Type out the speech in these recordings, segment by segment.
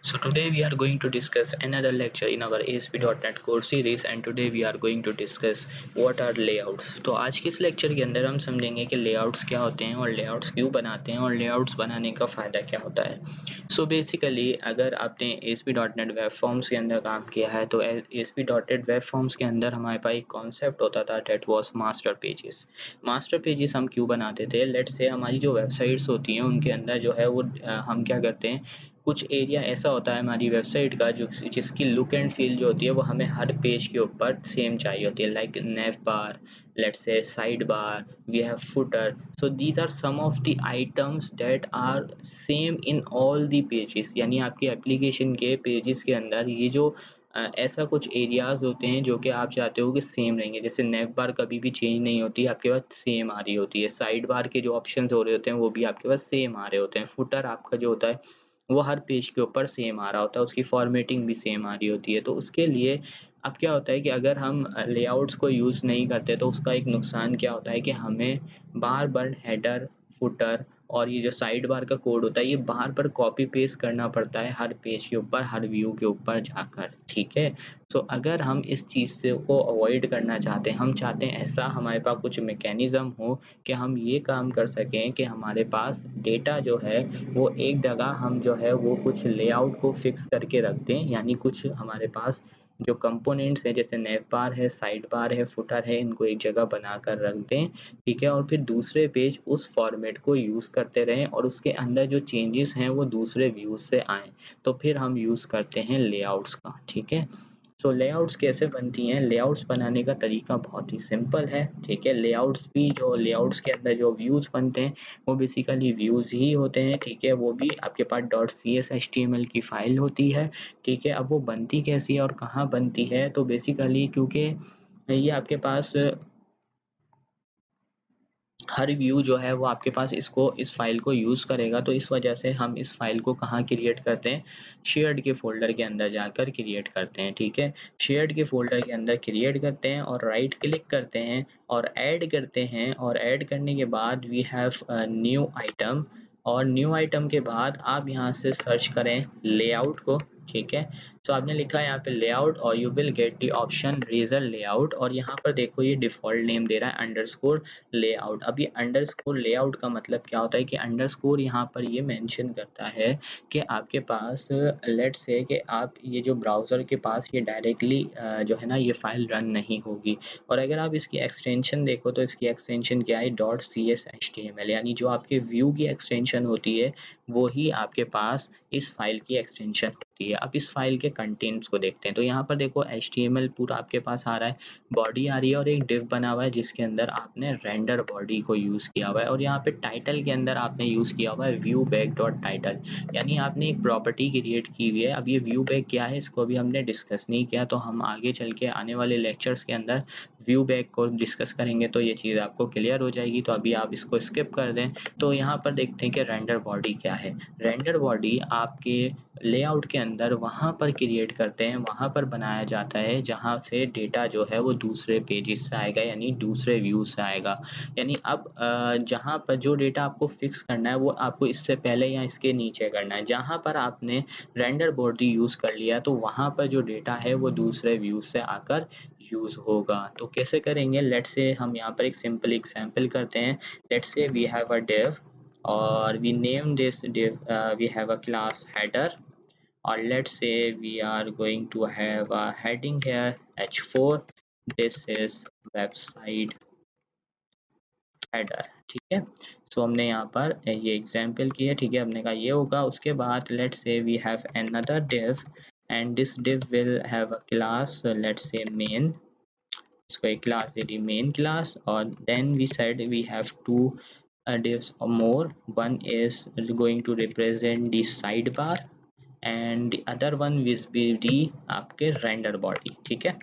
So today we are going to discuss another lecture in our ASP.NET course series and today we are going to discuss what are layouts। तो आज के इस lecture के अंदर हम समझेंगे कि लेआउट्स क्या होते हैं और लेआउट्स क्यों बनाते हैं और लेआउट्स बनाने का फ़ायदा क्या होता है। सो बेसिकली अगर आपने ASP.NET वेब फॉर्म्स के अंदर काम किया है तो ASP.NET वेब फॉर्म्स के अंदर हमारे पास एक कॉन्सेप्ट होता था that was master pages. Master pages हम क्यों बनाते थे, लेट्स से हमारी जो वेबसाइट्स होती हैं उनके अंदर जो है वो हम क्या करते हैं, कुछ एरिया ऐसा होता है हमारी वेबसाइट का जो जिसकी लुक एंड फील जो होती है वो हमें हर पेज के ऊपर सेम चाहिए होती है, like nav bar, let's say side bar, we have footer. So these are some of the items that are same in all the pages, यानी आपकी एप्लीकेशन के पेजेस के अंदर ये जो ऐसा कुछ एरियाज होते हैं जो कि आप चाहते हो कि सेम रहेंगे। जैसे नेव बार कभी भी चेंज नहीं होती, आपके पास सेम आ रही होती है। साइड बार के जो ऑप्शंस हो रहे होते हैं वो भी आपके पास सेम आ रहे होते हैं। फुटर आपका जो होता है वो हर पेज के ऊपर सेम आ रहा होता है, उसकी फॉर्मेटिंग भी सेम आ रही होती है। तो उसके लिए अब क्या होता है कि अगर हम लेआउट्स को यूज़ नहीं करते तो उसका एक नुकसान क्या होता है कि हमें बार बार हेडर, फुटर और ये जो साइड बार का कोड होता है ये बार बार कॉपी पेस्ट करना पड़ता है हर पेज के ऊपर, हर व्यू के ऊपर जाकर। ठीक है, तो अगर हम इस चीज़ से को अवॉइड करना चाहते हैं, हम चाहते हैं ऐसा हमारे पास कुछ मैकेनिज्म हो कि हम ये काम कर सकें कि हमारे पास डेटा जो है वो एक जगह हम जो है वो कुछ लेआउट को फिक्स करके रख दें, यानी कुछ हमारे पास जो कंपोनेंट्स हैं जैसे नेव बार है, साइड बार है, फुटर है, इनको एक जगह बनाकर रख दें। ठीक है, और फिर दूसरे पेज उस फॉर्मेट को यूज़ करते रहें और उसके अंदर जो चेंजेस हैं वो दूसरे व्यूज से आएँ, तो फिर हम यूज़ करते हैं लेआउट्स का। ठीक है, सो लेआउट्स कैसे बनती हैं, लेआउट्स बनाने का तरीका बहुत ही सिंपल है। ठीक है, लेआउट्स भी जो लेआउट्स के अंदर जो व्यूज बनते हैं वो बेसिकली व्यूज ही होते हैं। ठीक है, वो भी आपके पास .cs की फाइल होती है। ठीक है, अब वो बनती कैसी है और कहाँ बनती है, तो बेसिकली क्योंकि ये आपके पास हर व्यू जो है वो आपके पास इस फाइल को यूज़ करेगा, तो इस वजह से हम इस फाइल को कहाँ क्रिएट करते हैं, शेयर्ड के फोल्डर के अंदर जाकर क्रिएट करते हैं। ठीक है, शेयर्ड के फोल्डर के अंदर क्रिएट करते हैं और राइट क्लिक करते हैं और ऐड करते हैं, और ऐड करने के बाद वी हैव न्यू आइटम, और न्यू आइटम के बाद आप यहाँ से सर्च करें लेआउट को। ठीक है, तो आपने लिखा है यहाँ पे लेआउट और you will get the option razor layout, और यहाँ पर देखो ये डिफ़ॉल्ट नेम दे रहा है अंडरस्कोर लेआउट। अब ये अंडरस्कोर लेआउट का मतलब क्या होता है कि अंडरस्कोर यहाँ पर ये मेंशन करता है कि आपके पास लेट्स से कि आप ये जो ब्राउज़र के पास ये डायरेक्टली जो है ना ये फाइल रन नहीं होगी, और अगर आप इसकी एक्सटेंशन देखो तो इसकी एक्सटेंशन क्या है, .cs_html, यानी जो आपके व्यू की एक्सटेंशन होती है वो ही आपके पास इस फाइल की एक्सटेंशन होती है। अब इस फाइल के कंटेंट्स को देखते हैं, तो यहाँ पर देखो HTML पूरा आपके पास आ रहा है, बॉडी आ रही है और एक डिव बना हुआ है जिसके अंदर आपने रेंडर बॉडी को यूज़ किया हुआ है, और यहाँ पे टाइटल के अंदर आपने यूज़ किया हुआ है व्यू बैक डॉट टाइटल, यानी आपने एक प्रॉपर्टी क्रिएट की हुई है। अब ये व्यू बैक क्या है इसको अभी हमने डिस्कस नहीं किया, तो हम आगे चल के आने वाले लेक्चर्स के अंदर व्यू बैक को डिस्कस करेंगे तो ये चीज़ आपको क्लियर हो जाएगी, तो अभी आप इसको स्किप कर दें। तो यहाँ पर देखते हैं कि रेंडर बॉडी क्या है। रेंडर बॉडी आपके लेआउट के अंदर वहाँ पर क्रिएट करते हैं, वहाँ पर बनाया जाता है जहाँ से डेटा जो है वो दूसरे पेजेस से आएगा, यानी दूसरे व्यू से आएगा। यानी अब जहाँ पर जो डेटा आपको फिक्स करना है वो आपको इससे पहले या इसके नीचे करना है। जहाँ पर आपने रेंडर बॉडी यूज़ कर लिया तो वहाँ पर जो डेटा है वो दूसरे व्यू से आकर यूज़ होगा। तो कैसे करेंगे, लेट्स से हम यहाँ पर एक सिंपल एग्जांपल करते हैं। Let's say we have a div or we name this div, we have a class header, or let's say we are going to have a heading here h4, this is website header। ठीक है, सो हमने यहाँ पर ये example किया। ठीक है, हमने कहा ये होगा। उसके बाद let's say we have another div and this div will have a class, let's say main, इसको एक क्लास दे दी मेन क्लास, और then we said we have two divs or more, one is going to represent the sidebar and the other one will be the आपके render body. ठीक है,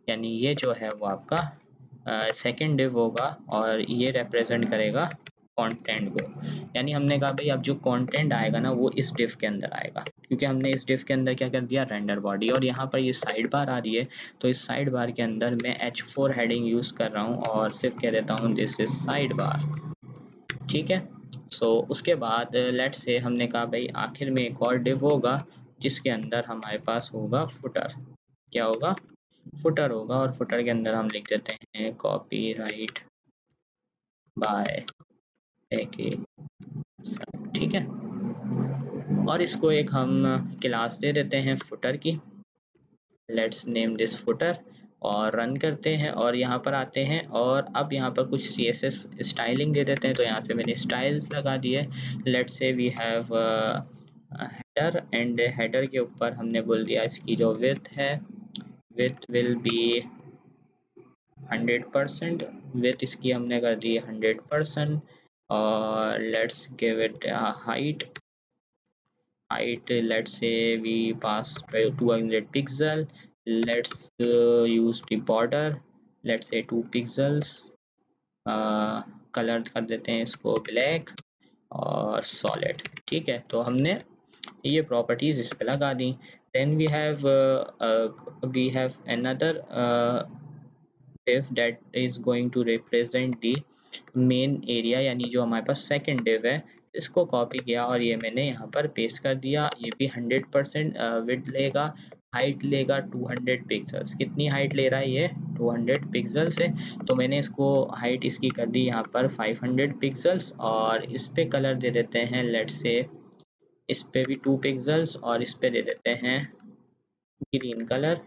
यानी ये जो है वो आपका सेकेंड डिव होगा और ये रिप्रेजेंट करेगा कंटेंट को। यानी हमने कहा भाई अब जो कंटेंट आएगा ना वो इस डिव के अंदर आएगा, क्योंकि हमने इस डिव के अंदर क्या कर दिया, रेंडर बॉडी, और यहाँ पर ये साइड बार आ रही है तो इस साइड बार के अंदर मैं h4 हेडिंग यूज़ कर रहा हूँ और सिर्फ कह देता हूँ दिस इज साइड बार। ठीक है, सो उसके बाद लेट्स से हमने कहा भाई आखिर में एक और डिव होगा जिसके अंदर हमारे पास होगा फुटर। क्या होगा? फुटर होगा, और फुटर के अंदर हम लिख देते हैं कॉपीराइट बाय एके सब। ठीक है, और इसको एक हम क्लास दे देते हैं फुटर की। लेट्स नेम दिस फुटर, और रन करते हैं और यहाँ पर आते हैं, और अब यहाँ पर कुछ CSS स्टाइलिंग दे देते हैं। तो यहाँ से मैंने स्टाइल्स लगा दिए। Let's say we have header, and header के ऊपर हमने बोल दिया इसकी जो विड्थ है, विड्थ विल बी 100%। विड्थ इसकी हमने कर दी 100%, और let's give it height. let's say we pass 200 pixel. Let's use the border, let's say 2 pixels। Colour कर देते हैं इसको ब्लैक और सॉलिड। ठीक है, तो हमने ये प्रॉपर्टीज इस पे लगा दी। Then we have another div that is going to represent the main area, यानी जो हमारे पास सेकंड डिव है। इसको कॉपी किया और ये मैंने यहाँ पर पेस्ट कर दिया। ये भी 100% विड्थ लेगा, हाइट लेगा 200 पिक्सल्स। कितनी हाइट ले रहा है ये? 200 पिक्सल से। तो मैंने इसको हाइट इसकी कर दी यहाँ पर 500 पिक्सल्स, और इस पे कलर दे देते हैं, लेट्स से इस पे भी 2 पिक्सल्स, और इस पे दे देते हैं green colour.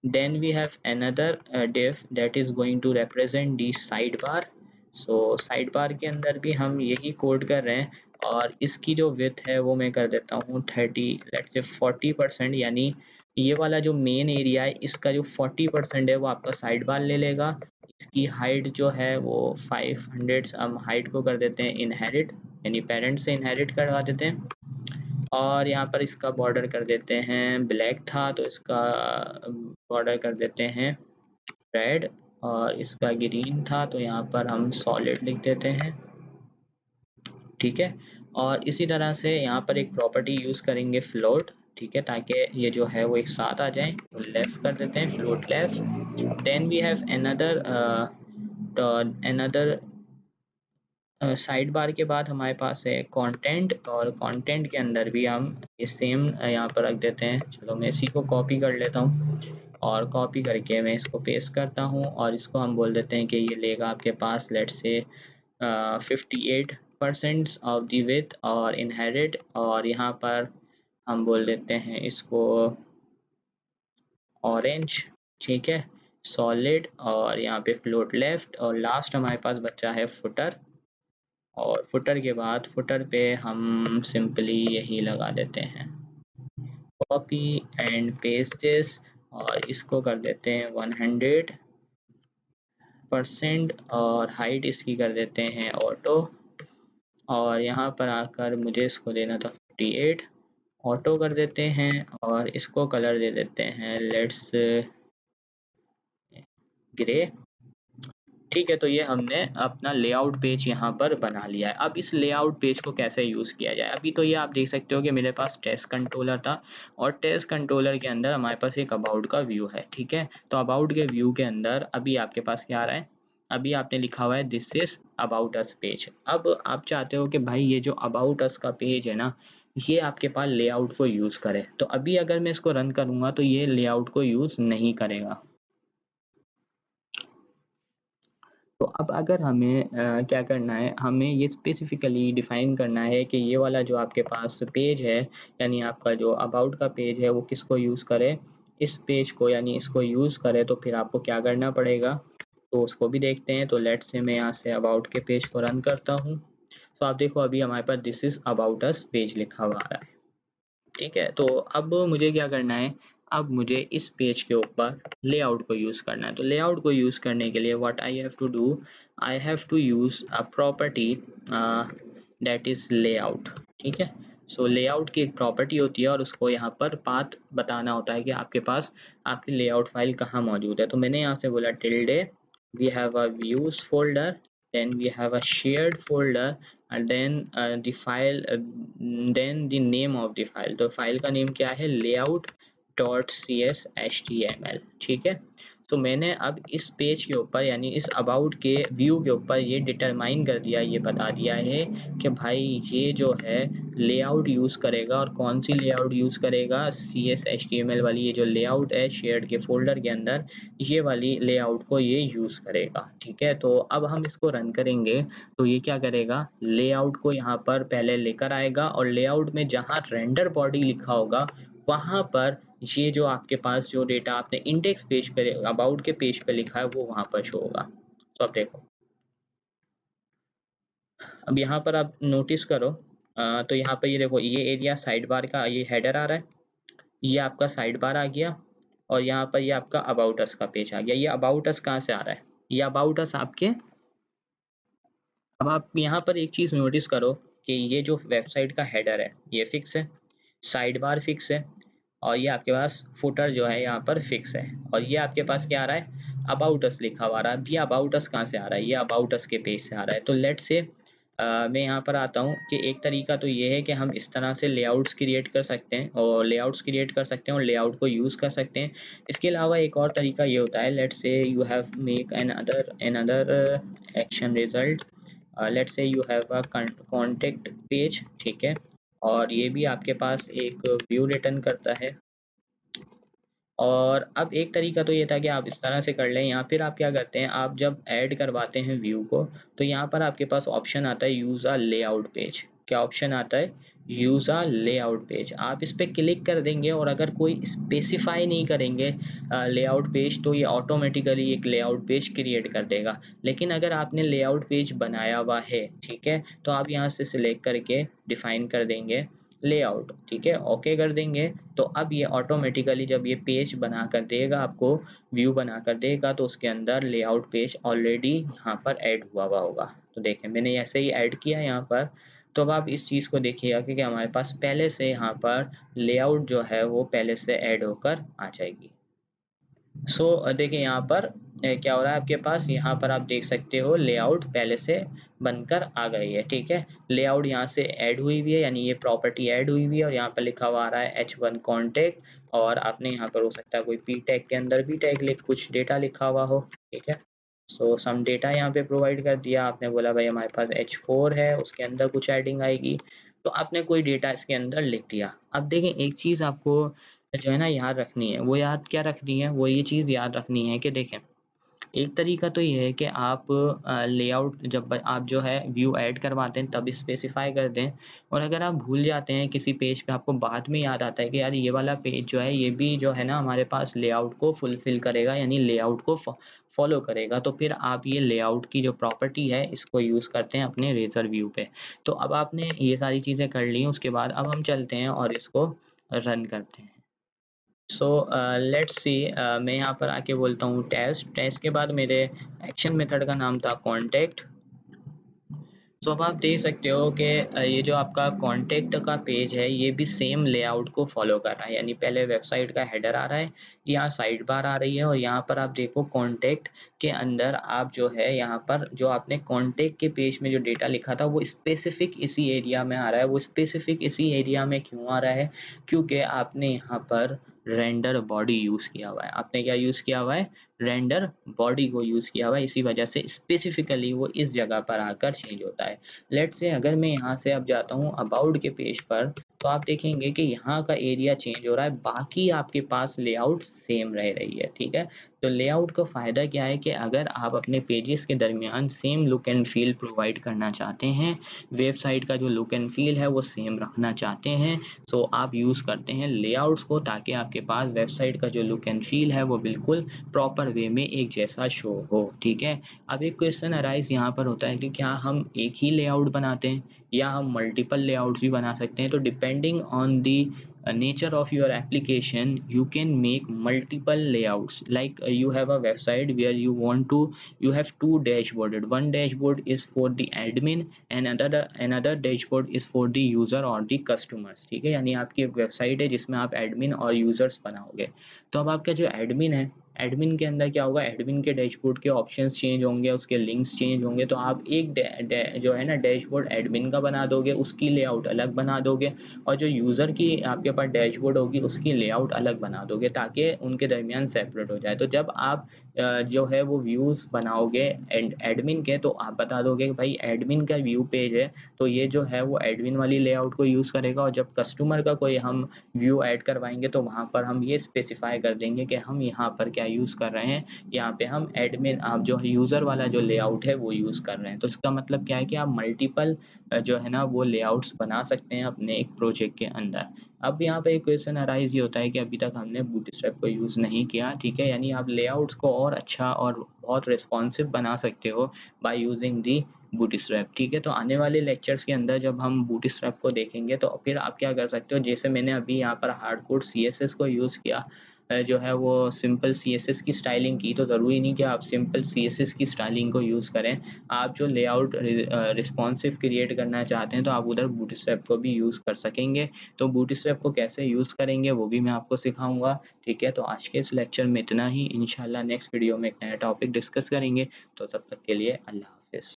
Then we have another div that is going to represent the sidebar। so sidebar के अंदर भी हम यही कोड कर रहे हैं, और इसकी जो width है वो मैं कर देता हूँ 30, let's say 40%। यानी ये वाला जो मेन एरिया है इसका जो 40% है वो आपका साइड बार ले लेगा। इसकी हाइट जो है वो 500, हम हाइट को कर देते हैं इनहेरिट, यानी पेरेंट से इनहेरिट करवा देते हैं। और यहाँ पर इसका बॉर्डर कर देते हैं, ब्लैक था तो इसका बॉर्डर कर देते हैं रेड, और इसका ग्रीन था तो यहाँ पर हम सॉलिड लिख देते हैं। ठीक है, और इसी तरह से यहाँ पर एक प्रॉपर्टी यूज़ करेंगे फ्लोट। ठीक है, ताकि ये जो है वो एक साथ आ जाए। तो लेफ्ट कर देते हैं, float left. Then we have another side bar के बाद हमारे पास है कंटेंट, और कंटेंट के अंदर भी हम ये सेम यहाँ पर रख देते हैं। चलो मैं इसी को कॉपी कर लेता हूँ, और कॉपी करके मैं इसको पेस्ट करता हूँ, और इसको हम बोल देते हैं कि ये लेगा आपके पास let's say 58% of the with और इनहेरिट, और यहाँ पर हम बोल देते हैं इसको ऑरेंज। ठीक है, सॉलिड, और यहाँ पे फ्लोट लेफ्ट, और लास्ट हमारे पास बचा है फुटर। और फुटर के बाद फुटर पे हम सिंपली यही लगा देते हैं कॉपी एंड पेस्ट दिस, और इसको कर देते हैं 100%, और हाइट इसकी कर देते हैं ऑटो, और यहाँ पर आकर मुझे इसको देना था 58, ऑटो कर देते हैं, और इसको कलर दे देते हैं लेट्स ग्रे। ठीक है, तो ये हमने अपना लेआउट पेज यहाँ पर बना लिया है। अब इस लेआउट पेज को कैसे यूज़ किया जाए? अभी तो ये आप देख सकते हो कि मेरे पास टेस्ट कंट्रोलर था, और टेस्ट कंट्रोलर के अंदर हमारे पास एक अबाउट का व्यू है। ठीक है, तो अबाउट के व्यू के अंदर अभी आपके पास क्या आ रहा है? अभी आपने लिखा हुआ है this is about us page. अब आप चाहते हो कि भाई ये जो अबाउट अस का पेज है ना, ये आपके पास लेआउट को यूज़ करे। तो अभी अगर मैं इसको रन करूँगा तो ये लेआउट को यूज़ नहीं करेगा। तो अब अगर हमें क्या करना है, हमें ये स्पेसिफिकली डिफाइन करना है कि ये वाला जो आपके पास पेज है, यानी आपका जो अबाउट का पेज है, वो किसको यूज़ करे? इस पेज को, यानी इसको यूज़ करे। तो फिर आपको क्या करना पड़ेगा, तो उसको भी देखते हैं। तो लेट्स से मैं यहाँ से अबाउट के पेज को रन करता हूँ। तो आप देखो अभी हमारे पास this is about us page लिखा हुआ आ रहा है। ठीक है, तो अब मुझे क्या करना है, अब मुझे इस पेज के ऊपर लेआउट को यूज़ करना है। तो लेआउट को यूज़ करने के लिए what I have to do, I have to use a property that is layout. ठीक है, सो लेआउट की एक प्रॉपर्टी होती है, और उसको यहाँ पर पाथ बताना होता है कि आपके पास आपकी लेआउट फाइल कहाँ मौजूद है। तो मैंने यहाँ से बोला tilde, we have a views folder, then we have a shared folder, and then the file then the name of the file। तो फाइल का नेम क्या है? layout.cshtml। ठीक है, तो मैंने अब इस पेज के ऊपर, यानी इस अबाउट के व्यू के ऊपर ये डिटरमाइन कर दिया, ये बता दिया है कि भाई ये जो है लेआउट यूज़ करेगा, और कौन सी लेआउट यूज़ करेगा, CSHTML वाली ये जो लेआउट है शेयर्ड के फोल्डर के अंदर, ये वाली लेआउट को ये यूज़ करेगा। ठीक है, तो अब हम इसको रन करेंगे तो ये क्या करेगा, लेआउट को यहाँ पर पहले लेकर आएगा, और लेआउट में जहाँ रेंडर बॉडी लिखा होगा वहाँ पर ये जो आपके पास जो डेटा आपने इंडेक्स पेज पे, अबाउट के पेज पे लिखा है वो वहाँ पर शो होगा। तो अब देखो, अब यहाँ पर आप नोटिस करो, तो यहाँ पर ये देखो, ये एरिया साइड बार का ये हेडर आ रहा है, ये आपका साइड बार आ गया, और यहाँ पर ये आपका अबाउट अस का पेज आ गया। ये अबाउट अस कहाँ से आ रहा है, ये अबाउट अस आपके, अब आप यहाँ पर एक चीज़ नोटिस करो कि ये जो वेबसाइट का हेडर है ये फिक्स है, साइड बार फिक्स है, और ये आपके पास फुटर जो है यहाँ पर फिक्स है, और ये आपके पास क्या आ रहा है, अबाउट अस लिखा हुआ आ रहा है। अब ये अबाउट अस कहाँ से आ रहा है, ये अबाउट अस के पेज से आ रहा है। तो लेट से मैं यहाँ पर आता हूँ कि एक तरीका तो ये है कि हम इस तरह से लेआउट्स क्रिएट कर सकते हैं, और लेआउट्स क्रिएट कर सकते हैं और लेआउट को यूज़ कर सकते हैं। इसके अलावा एक और तरीका ये होता है, लेट से you have make an other action result, let's say you have a contact page, ठीक है, और ये भी आपके पास एक व्यू रिटर्न करता है। और अब एक तरीका तो ये था कि आप इस तरह से कर लें, या फिर आप क्या करते हैं, आप जब ऐड करवाते हैं व्यू को तो यहाँ पर आपके पास ऑप्शन आता है यूज़ अ लेआउट पेज। क्या ऑप्शन आता है, यूज़ अ लेआउट पेज। आप इस पर क्लिक कर देंगे, और अगर कोई स्पेसिफाई नहीं करेंगे लेआउट पेज तो ये ऑटोमेटिकली एक लेआउट पेज क्रिएट कर देगा। लेकिन अगर आपने लेआउट पेज बनाया हुआ है, ठीक है, तो आप यहाँ से सिलेक्ट करके डिफाइन कर देंगे लेआउट, ठीक है, ओके कर देंगे। तो अब ये ऑटोमेटिकली जब ये पेज बना कर देगा आपको, व्यू बना कर देगा, तो उसके अंदर लेआउट पेज ऑलरेडी यहाँ पर ऐड हुआ हुआ होगा। तो देखें मैंने ऐसे ही ऐड किया यहाँ पर। तो अब आप इस चीज़ को देखिएगा कि हमारे पास पहले से यहाँ पर लेआउट जो है वो पहले से ऐड होकर आ जाएगी। देखिए यहाँ पर क्या हो रहा है आपके पास, यहाँ पर आप देख सकते हो लेआउट पहले से बनकर आ गई है, ठीक है। लेआउट यहाँ से ऐड हुई हुई है, यानी ये प्रॉपर्टी ऐड हुई हुई है, और यहाँ पर लिखा हुआ आ रहा है H1 कॉन्टेक्ट, और आपने यहाँ पर हो सकता है कोई पी टैग के अंदर भी टैग लिख कुछ डेटा लिखा हुआ हो, ठीक है। सम डेटा यहाँ पे प्रोवाइड कर दिया, आपने बोला भाई हमारे पास H4 है, उसके अंदर कुछ एडिंग आएगी, तो आपने कोई डेटा इसके अंदर लिख दिया। अब देखें एक चीज़ आपको जो है ना याद रखनी है, वो याद क्या रखनी है, वो ये चीज़ याद रखनी है कि देखें, एक तरीका तो ये है कि आप लेआउट जब आप जो है व्यू ऐड करवाते हैं तब स्पेसिफाई कर दें, और अगर आप भूल जाते हैं किसी पेज पे, आपको बाद में याद आता है कि यार ये वाला पेज जो है ये भी जो है ना हमारे पास लेआउट को फुलफिल करेगा, यानी लेआउट को फॉलो करेगा, तो फिर आप ये लेआउट की जो प्रॉपर्टी है इसको यूज़ करते हैं अपने रेजर व्यू पे। तो अब आपने ये सारी चीज़ें कर ली, उसके बाद अब हम चलते हैं और इसको रन करते हैं। लेट्स सी, मैं यहाँ पर आके बोलता हूँ टेस्ट के बाद मेरे एक्शन मेथड का नाम था कॉन्टेक्ट। अब आप देख सकते हो कि ये जो आपका कॉन्टेक्ट का पेज है ये भी सेम लेआउट को फॉलो कर रहा है, यानी पहले वेबसाइट का हेडर आ रहा है, यहाँ साइड बार आ रही है, और यहाँ पर आप देखो कॉन्टेक्ट के अंदर आप जो है यहाँ पर जो आपने कॉन्टेक्ट के पेज में जो डेटा लिखा था वो स्पेसिफिक इसी एरिया में आ रहा है। वो स्पेसिफिक इसी एरिया में क्यों आ रहा है, क्योंकि आपने यहाँ पर रेंडर बॉडी यूज़ किया हुआ है। आपने क्या यूज़ किया हुआ है, रेंडर बॉडी को यूज़ किया हुआ है, इसी वजह से स्पेसिफिकली वो इस जगह पर आकर चेंज होता है। लेट्स से अगर मैं यहाँ से अब जाता हूँ अबाउट के पेज पर, तो आप देखेंगे कि यहाँ का एरिया चेंज हो रहा है, बाकी आपके पास लेआउट सेम रह रही है, ठीक है। तो लेआउट का फ़ायदा क्या है कि अगर आप अपने पेजेस के दरमियान same look and feel provide करना चाहते हैं, वेबसाइट का जो लुक एंड फील है वो सेम रखना चाहते हैं, तो आप यूज़ करते हैं लेआउट्स को, ताकि आपके पास वेबसाइट का जो लुक एंड फील है वो बिल्कुल प्रॉपर वे में एक जैसा शो हो, ठीक है। अब एक क्वेश्चन अराइज यहाँ पर होता है कि क्या हम एक ही लेआउट बनाते हैं या हम मल्टीपल लेआउट्स भी बना सकते हैं। तो depending on the nature of your application you can make multiple layouts, like you have a website where you have two dashboard, one dashboard is for the admin and another dashboard is for the user or the customers, ठीक है। यानी आपकी एक website है जिसमें आप admin और users बनाओगे। तो अब आपका जो एडमिन है, एडमिन के अंदर क्या होगा, एडमिन के डैशबोर्ड के ऑप्शंस चेंज होंगे, उसके लिंक्स चेंज होंगे, तो आप एक जो है ना डैशबोर्ड एडमिन का बना दोगे, उसकी लेआउट अलग बना दोगे, और जो यूज़र की आपके पास डैशबोर्ड होगी उसकी लेआउट अलग बना दोगे, ताकि उनके दरमियान सेपरेट हो जाए। तो जब आप जो है वो व्यूज़ बनाओगे एडमिन के, तो आप बता दोगे कि भाई एडमिन का व्यू पेज है, तो ये जो है वो एडमिन वाली लेआउट को यूज़ करेगा। और जब कस्टमर का कोई हम व्यू ऐड करवाएंगे तो वहाँ पर हम ये स्पेसिफाई कर देंगे कि हम यहाँ पर क्या यूज़ कर रहे हैं, यहाँ पे हम एडमिन आप जो यूज़र वाला जो लेआउट है वो यूज़ कर रहे हैं। तो इसका मतलब क्या है कि आप मल्टीपल जो है ना वो लेआउट्स बना सकते हैं अपने एक प्रोजेक्ट के अंदर। अब यहाँ पे एक क्वेश्चन अराइज ये होता है कि अभी तक हमने बूटस्ट्रैप को यूज़ नहीं किया, ठीक है, यानी आप लेआउट्स को और अच्छा और बहुत रिस्पॉन्सिव बना सकते हो बाय यूजिंग दी बूटस्ट्रैप, ठीक है। तो आने वाले लेक्चर्स के अंदर जब हम बूटस्ट्रैप को देखेंगे तो फिर आप क्या कर सकते हो, जैसे मैंने अभी यहाँ पर हार्डकोर सीएसएस को यूज़ किया, जो है वो सिंपल सीएसएस की स्टाइलिंग की, तो ज़रूरी नहीं कि आप सिंपल सीएसएस की स्टाइलिंग को यूज़ करें। आप जो लेआउट रिस्पॉन्सिव क्रिएट करना चाहते हैं तो आप उधर बूटस्ट्रैप को भी यूज़ कर सकेंगे। तो बूटस्ट्रैप को कैसे यूज़ करेंगे वो भी मैं आपको सिखाऊंगा, ठीक है। तो आज के इस लेक्चर में इतना ही, इंशाल्लाह नेक्स्ट वीडियो में एक नया टॉपिक डिस्कस करेंगे। तो तब तक के लिए अल्लाह।